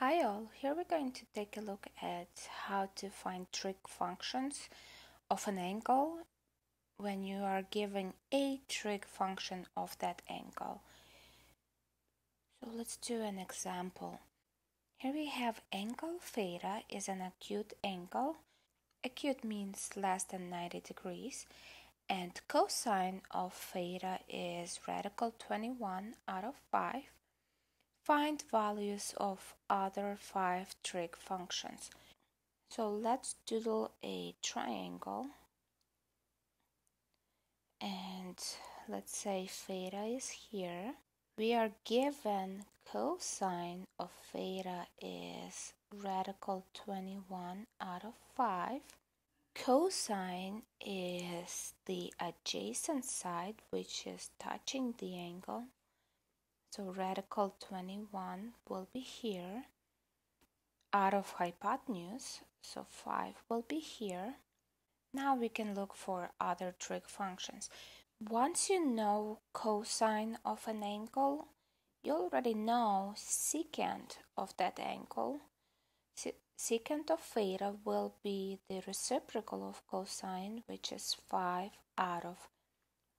Hi all, here we're going to take a look at how to find trig functions of an angle when you are given a trig function of that angle. So let's do an example. Here we have angle theta is an acute angle. Acute means less than 90 degrees, and cosine of theta is radical 21 out of 5. Find values of other 5 trig functions. So let's doodle a triangle, and let's say theta is here. We are given cosine of theta is radical 21 out of 5. Cosine is the adjacent side, which is touching the angle. So radical 21 will be here. Out of hypotenuse, so 5 will be here. Now we can look for other trig functions. Once you know cosine of an angle, you already know secant of that angle. Secant of theta will be the reciprocal of cosine, which is 5 out of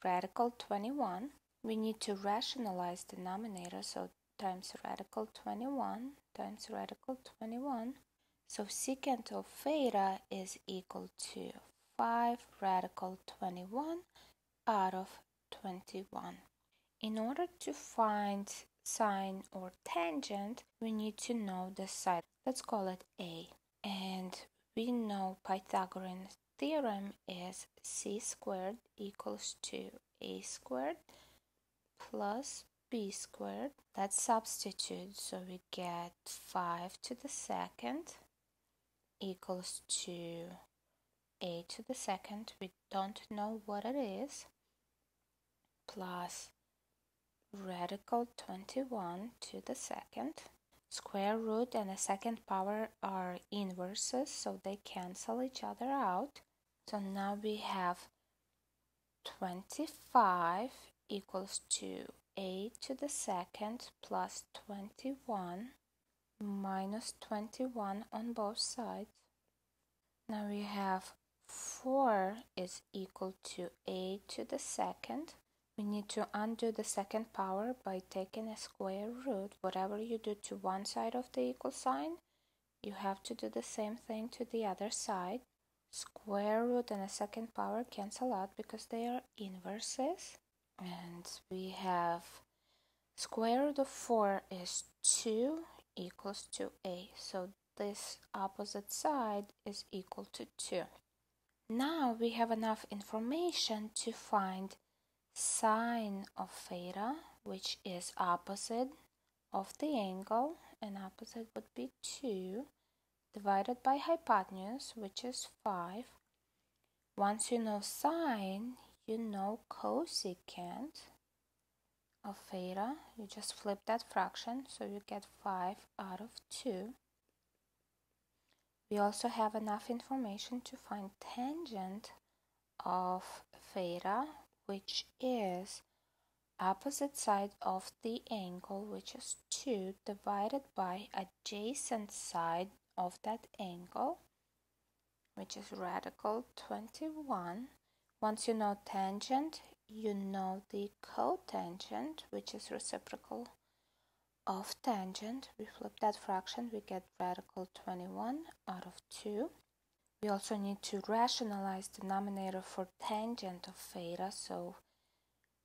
radical 21. We need to rationalize the denominator, so times radical 21 times radical 21. So secant of theta is equal to 5 radical 21 out of 21. In order to find sine or tangent, we need to know the side. Let's call it A. And we know Pythagorean theorem is c squared equals to a squared plus b squared. Let's substitute, so we get 5 to the second equals to a to the second, we don't know what it is, plus radical 21 to the second. Square root and a second power are inverses, so they cancel each other out. So now we have 25 equals to a to the second plus 21 minus 21 on both sides. Now we have 4 is equal to a to the second. We need to undo the second power by taking a square root. Whatever you do to one side of the equal sign, you have to do the same thing to the other side. Square root and a second power cancel out because they are inverses. And we have square root of 4 is 2 equals to a. So this opposite side is equal to 2. Now we have enough information to find sine of theta, which is opposite of the angle, and opposite would be 2, divided by hypotenuse, which is 5. Once you know sine, you know cosecant of theta. You just flip that fraction, so you get 5 out of 2. We also have enough information to find tangent of theta, which is opposite side of the angle, which is 2, divided by adjacent side of that angle, which is radical 21. Once you know tangent, you know the cotangent, which is reciprocal of tangent. We flip that fraction, we get radical 21 out of 2. We also need to rationalize the denominator for tangent of theta, so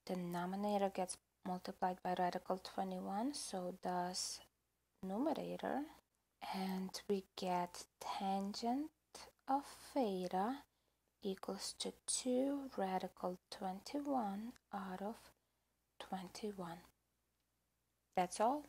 the denominator gets multiplied by radical 21, so does numerator, and we get tangent of theta equals to 2 radical 21 out of 21. That's all.